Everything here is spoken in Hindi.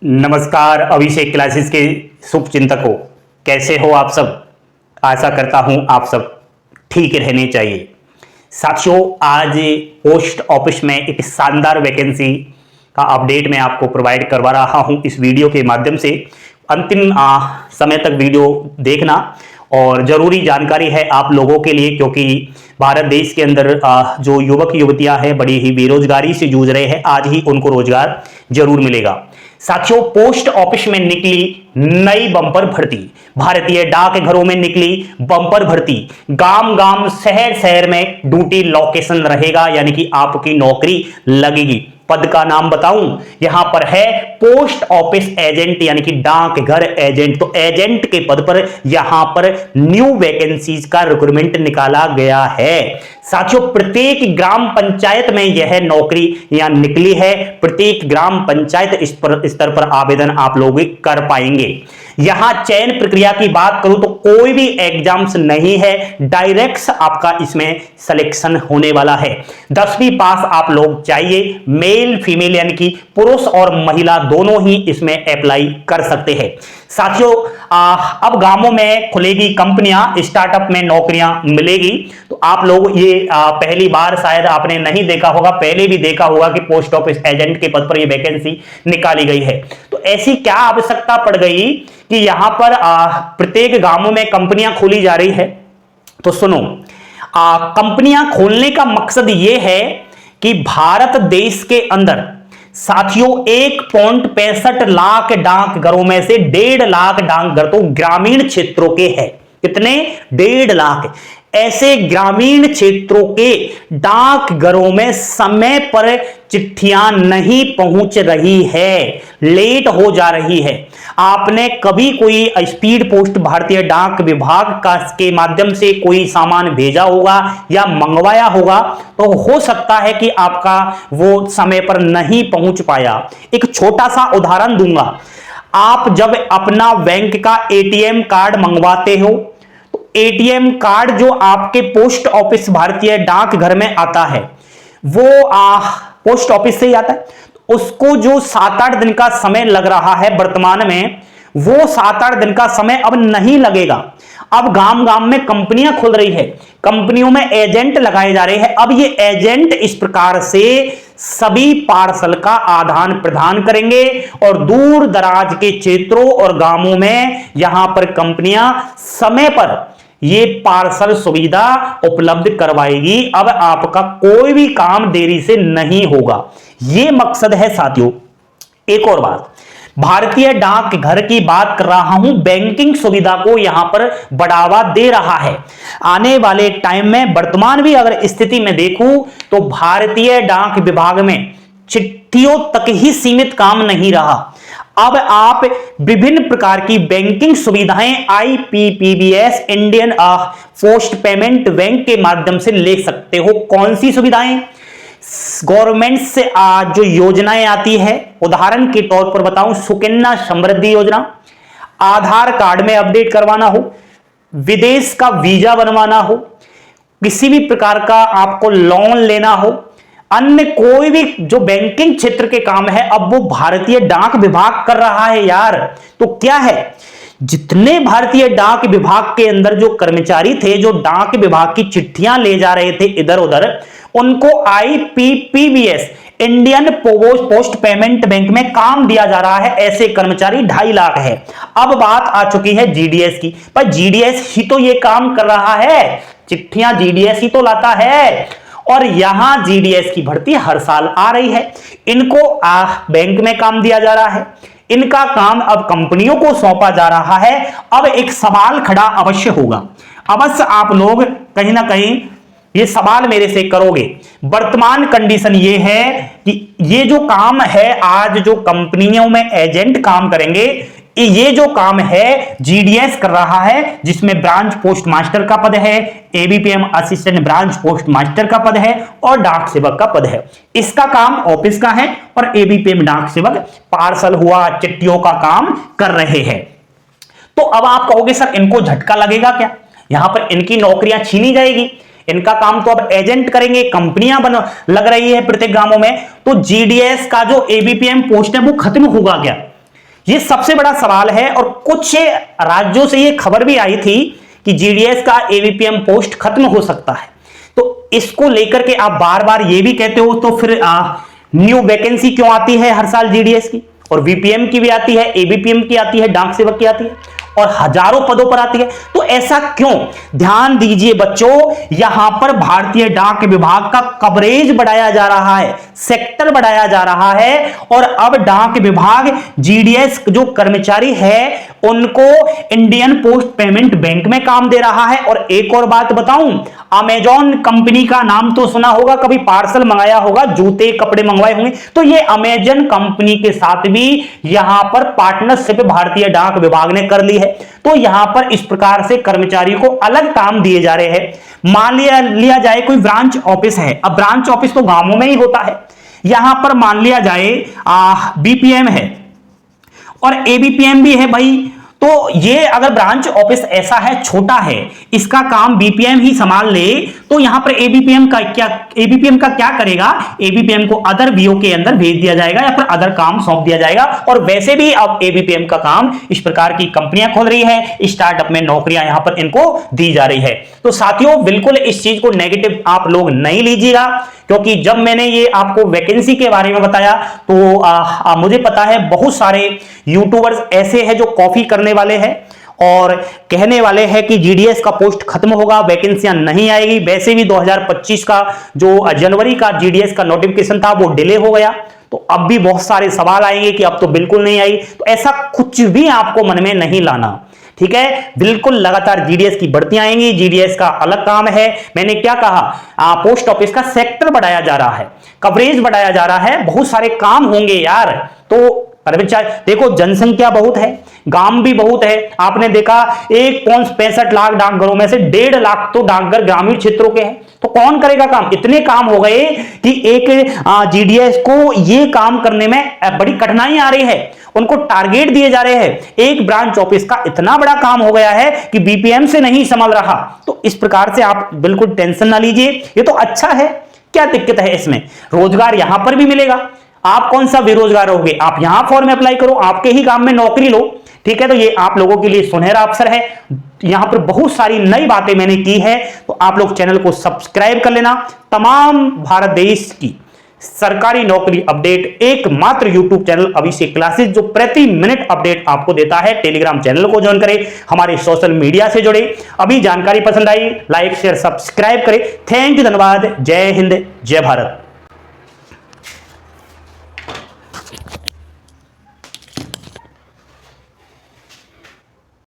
नमस्कार अभिषेक क्लासेस के शुभ चिंतकों, कैसे हो आप सब। आशा करता हूं आप सब ठीक रहने चाहिए। साथियों, आज पोस्ट ऑफिस में एक शानदार वैकेंसी का अपडेट मैं आपको प्रोवाइड करवा रहा हूं इस वीडियो के माध्यम से। अंतिम समय तक वीडियो देखना और ज़रूरी जानकारी है आप लोगों के लिए, क्योंकि भारत देश के अंदर जो युवक युवतियां हैं बड़ी ही बेरोजगारी से जूझ रहे हैं, आज ही उनको रोजगार जरूर मिलेगा। साथियों, पोस्ट ऑफिस में निकली नई बम्पर भर्ती, भारतीय डाकघरों में निकली बम्पर भर्ती। गांव गांव शहर शहर में ड्यूटी लोकेशन रहेगा, यानी कि आपकी नौकरी लगेगी। पद का नाम बताऊं, यहां पर है पोस्ट ऑफिस एजेंट, यानी कि डाकघर एजेंट। तो एजेंट के पद पर यहां पर न्यू वैकेंसीज का रिक्रूटमेंट निकाला गया है। साथियों, प्रत्येक ग्राम पंचायत में यह नौकरी यहां निकली है। प्रत्येक ग्राम पंचायत स्तर पर आवेदन आप लोग कर पाएंगे। यहां चयन प्रक्रिया की बात करूं तो कोई भी एग्जाम्स नहीं है, डायरेक्ट आपका इसमें सिलेक्शन होने वाला है। 10वीं पास आप लोग चाहिए, मेल फीमेल यानी कि पुरुष और महिला दोनों ही इसमें अप्लाई कर सकते हैं। साथियों, अब गांवों में खुलेगी कंपनियां, स्टार्टअप में नौकरियां मिलेगी। तो आप लोग ये पहली बार शायद आपने नहीं देखा होगा, पहले भी देखा होगा कि पोस्ट ऑफिस एजेंट के पद पर यह वैकेंसी निकाली गई है। तो ऐसी क्या आवश्यकता पड़ गई कि यहां पर प्रत्येक गांवों में कंपनियां खोली जा रही है। तो सुनो, कंपनियां खोलने का मकसद यह है कि भारत देश के अंदर साथियों 1.65 लाख डाकघरों में से 1.5 लाख डाकघर तो ग्रामीण क्षेत्रों के हैं। कितने? 1.5 लाख। ऐसे ग्रामीण क्षेत्रों के डाकघरों में समय पर चिट्ठियां नहीं पहुंच रही है, लेट हो जा रही है। आपने कभी कोई स्पीड पोस्ट भारतीय डाक विभाग के माध्यम से कोई सामान भेजा होगा या मंगवाया होगा, तो हो सकता है कि आपका वो समय पर नहीं पहुंच पाया। एक छोटा सा उदाहरण दूंगा। आप जब अपना बैंक का एटीएम कार्ड मंगवाते हो, एटीएम कार्ड जो आपके पोस्ट ऑफिस भारतीय डाकघर में आता है, वो पोस्ट ऑफिस से ही आता है। उसको जो 7-8 दिन का समय लग रहा है वर्तमान में, वो 7-8 दिन का समय अब नहीं लगेगा। अब गांव गांव में कंपनियां खुल रही है, कंपनियों में एजेंट लगाए जा रहे हैं। अब ये एजेंट इस प्रकार से सभी पार्सल का आदान प्रदान करेंगे और दूर दराज के क्षेत्रों और गांवों में यहां पर कंपनियां समय पर ये पार्सल सुविधा उपलब्ध करवाएगी। अब आपका कोई भी काम देरी से नहीं होगा, ये मकसद है साथियों। एक और बात, भारतीय डाकघर की बात कर रहा हूं, बैंकिंग सुविधा को यहां पर बढ़ावा दे रहा है। आने वाले टाइम में वर्तमान भी अगर स्थिति में देखूं तो भारतीय डाक विभाग में चिट्ठियों तक ही सीमित काम नहीं रहा। अब आप विभिन्न प्रकार की बैंकिंग सुविधाएं आईपीपीबीएस इंडियन पोस्ट पेमेंट बैंक के माध्यम से ले सकते हो। कौन सी सुविधाएं? गवर्नमेंट से जो योजनाएं आती है, उदाहरण के तौर पर बताऊं, सुकन्या समृद्धि योजना, आधार कार्ड में अपडेट करवाना हो, विदेश का वीजा बनवाना हो, किसी भी प्रकार का आपको लोन लेना हो, अन्य कोई भी जो बैंकिंग क्षेत्र के काम है, अब वो भारतीय डाक विभाग कर रहा है यार। तो क्या है, जितने भारतीय डाक विभाग के अंदर जो कर्मचारी थे, जो डाक विभाग की चिट्ठियां ले जा रहे थे इधर उधर, उनको आईपीपीबीएस इंडियन पोस्ट पेमेंट बैंक में काम दिया जा रहा है। ऐसे कर्मचारी 2.5 लाख है। अब बात आ चुकी है जीडीएस की, पर जीडीएस ही तो ये काम कर रहा है, चिट्ठियां जीडीएस ही तो लाता है। और यहां जीडीएस की भर्ती हर साल आ रही है। इनको बैंक में काम दिया जा रहा है, इनका काम अब कंपनियों को सौंपा जा रहा है। अब एक सवाल खड़ा अवश्य होगा, अवश्य आप लोग कहीं ना कहीं ये सवाल मेरे से करोगे। वर्तमान कंडीशन ये है कि ये जो काम है, आज जो कंपनियों में एजेंट काम करेंगे, ये जो काम है जीडीएस कर रहा है, जिसमें ब्रांच पोस्ट मास्टर का पद है, ABPM assistant branch post master का पद है और डाक सेवक का पद है। इसका काम ऑफिस का है और एबीपीएम डाक सेवक पार्सल हुआ चिट्ठियों का काम कर रहे हैं। तो अब आप कहोगे सर इनको झटका लगेगा क्या, यहां पर इनकी नौकरियां छीनी जाएगी? इनका काम तो अब एजेंट करेंगे, कंपनियां लग रही है प्रत्येक गांवों में, तो जीडीएस का जो एबीपीएम पोस्ट है वो खत्म होगा क्या? ये सबसे बड़ा सवाल है। और कुछ राज्यों से ये खबर भी आई थी कि जीडीएस का एबीपीएम पोस्ट खत्म हो सकता है। तो इसको लेकर के आप बार बार ये भी कहते हो, तो फिर न्यू वैकेंसी क्यों आती है हर साल जीडीएस की? और वीपीएम की भी आती है, एबीपीएम की आती है, डाक सेवक की आती है, और हजारों पदों पर आती है। तो ऐसा क्यों? ध्यान दीजिए बच्चों, यहां पर भारतीय डाक विभाग का कवरेज बढ़ाया जा रहा है, सेक्टर बढ़ाया जा रहा है, और अब डाक विभाग जीडीएस जो कर्मचारी है उनको इंडियन पोस्ट पेमेंट बैंक में काम दे रहा है। और एक और बात बताऊं, अमेजॉन कंपनी का नाम तो सुना होगा, कभी पार्सल मंगाया होगा, जूते कपड़े मंगवाए होंगे, तो ये अमेजॉन कंपनी के साथ भी यहां पर पार्टनरशिप भारतीय डाक विभाग ने कर ली है। तो यहां पर इस प्रकार से कर्मचारी को अलग काम दिए जा रहे हैं। मान लिया जाए कोई ब्रांच ऑफिस है, अब ब्रांच ऑफिस तो गांवों में ही होता है, यहां पर मान लिया जाए बीपीएम है और एबीपीएम भी है भाई। तो ये अगर ब्रांच ऑफिस ऐसा है, छोटा है, इसका काम बीपीएम ही संभाल ले, तो यहां पर एबीपीएम का क्या करेगा? एबीपीएम को अदर बीओ के अंदर भेज दिया जाएगा या फिर अदर काम सौंप दिया जाएगा। और वैसे भी अब एबीपीएम का काम इस प्रकार की कंपनियां खोल रही है, स्टार्टअप में नौकरियां यहां पर इनको दी जा रही है। तो साथियों, बिल्कुल इस चीज को नेगेटिव आप लोग नहीं लीजिएगा, क्योंकि जब मैंने ये आपको वैकेंसी के बारे में बताया तो मुझे पता है बहुत सारे यूट्यूबर्स ऐसे हैं जो कॉपी करने वाले हैं और कहने वाले हैं कि जीडीएस का पोस्ट खत्म होगा, वैकेंसियां नहीं आएगी। वैसे भी 2025 का जो जनवरी का जीडीएस का नोटिफिकेशन था वो डिले हो गया, तो अब भी बहुत सारे सवाल आएंगे कि अब तो बिल्कुल नहीं आई। तो ऐसा कुछ भी आपको मन में नहीं लाना, ठीक है? बिल्कुल लगातार जीडीएस की बढ़तियां आएंगी, जीडीएस का अलग काम है। मैंने क्या कहा, पोस्ट ऑफिस का सेक्टर बढ़ाया जा रहा है, कवरेज बढ़ाया जा रहा है, बहुत सारे काम होंगे यार। तो देखो, जनसंख्या बहुत है, गांव भी बहुत है। आपने देखा 1.65 लाख डाकघरों में से 1.5 लाख तो डाकघर ग्रामीण क्षेत्रों के हैं। तो कौन करेगा काम? इतने काम हो गए कि एक जीडीएस को ये काम करने में बड़ी कठिनाई आ रही है, उनको टारगेट दिए जा रहे हैं। एक ब्रांच ऑफिस का इतना बड़ा काम हो गया है कि बीपीएम से नहीं संभल रहा। तो इस प्रकार से आप बिल्कुल टेंशन ना लीजिए, ये तो अच्छा है, क्या दिक्कत है इसमें? रोजगार यहां पर भी मिलेगा। आप कौन सा बेरोजगार रहोगे? आप यहां फॉर्म अप्लाई करो, आपके ही काम में नौकरी लो, ठीक है? तो ये आप लोगों के लिए सुनहरा अवसर है। यहां पर बहुत सारी नई बातें मैंने की है, तो आप लोग चैनल को सब्सक्राइब कर लेना। तमाम भारत देश की सरकारी नौकरी अपडेट एकमात्र यूट्यूब चैनल अभिषेक क्लासेस, जो प्रति मिनट अपडेट आपको देता है। टेलीग्राम चैनल को ज्वाइन करें, हमारे सोशल मीडिया से जुड़े। अभी जानकारी पसंद आई, लाइक शेयर सब्सक्राइब करें। थैंक यू, धन्यवाद। जय हिंद, जय भारत।